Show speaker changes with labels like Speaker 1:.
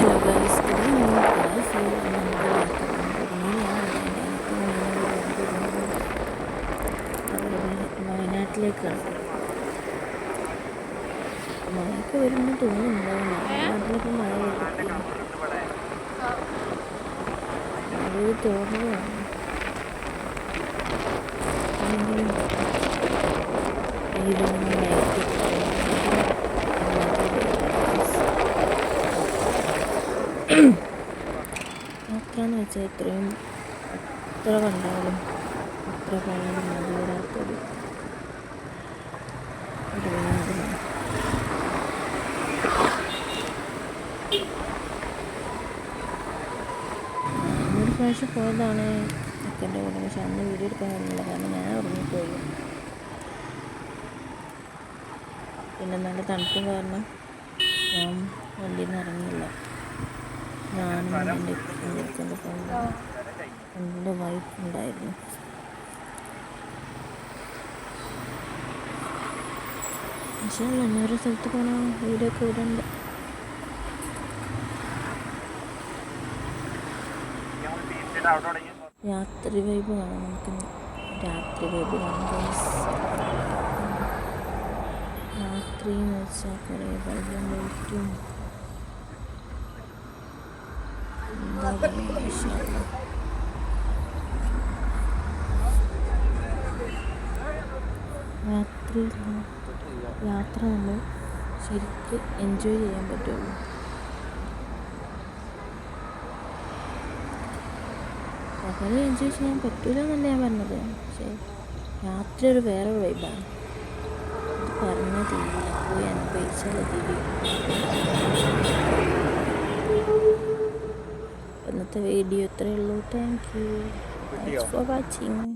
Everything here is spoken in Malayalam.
Speaker 1: Hello guys, good evening. Guys, നമുക്ക് യാത്ര വയനാട്ടിലേക്കാണ്. മഴയൊക്കെ വരുമ്പോൾ തോന്നുന്നുണ്ടാവും നാട്ടിലൊക്കെ മഴ തോന്നുകയാണ്. യാത്രയെന്ന് വെച്ചാൽ ഇത്രയും എത്ര കണ്ടാലും എത്ര പോയാലും മതി വരാത്തൊരു വിനോദമാണ്. ഒരു പ്രാവശ്യം പോയതാണ് അച്ഛൻ്റെ കൂടെ, പക്ഷെ അന്ന് വീഡിയോ എടുക്കാൻ കഴിഞ്ഞില്ല, കാരണം ഞാൻ ഉറങ്ങിപ്പോയി. പിന്നെ നല്ല തണുപ്പും കാരണം ഞാൻ വണ്ടിയിൽ നിന്ന് ഇറങ്ങിയില്ല. ഞാനും എൻ്റെ വൈഫ് ഉണ്ടായിരുന്നു. പക്ഷേ ഓരോ സ്ഥലത്ത് പോകണ വീഡിയോ ഒക്കെ ഇടുന്നുണ്ട്. രാത്രി വൈബ് കാണാം. നമുക്കിന്ന് രാത്രി വൈബ് കാണാം. രാത്രി എന്ന് വെച്ചാൽ കുറേ വെള്ളം ലൈറ്റും രാത്രി യാത്ര നമ്മൾ ശരിക്കും എൻജോയ് ചെയ്യാൻ പറ്റുള്ളൂ. പകല് എൻജോയ് ചെയ്യാൻ പറ്റൂല എന്നല്ല ഞാൻ പറഞ്ഞത്, പക്ഷേ രാത്രി ഒരു വേറെ വൈബാണ്. അത് പറഞ്ഞാൽ തീരില്ല, പോയി അനുഭവിച്ചാലേ തീരും. ഇന്നത്തെ വീഡിയോ ഇത്രയേ ഉള്ളൂ. Thank you for watching.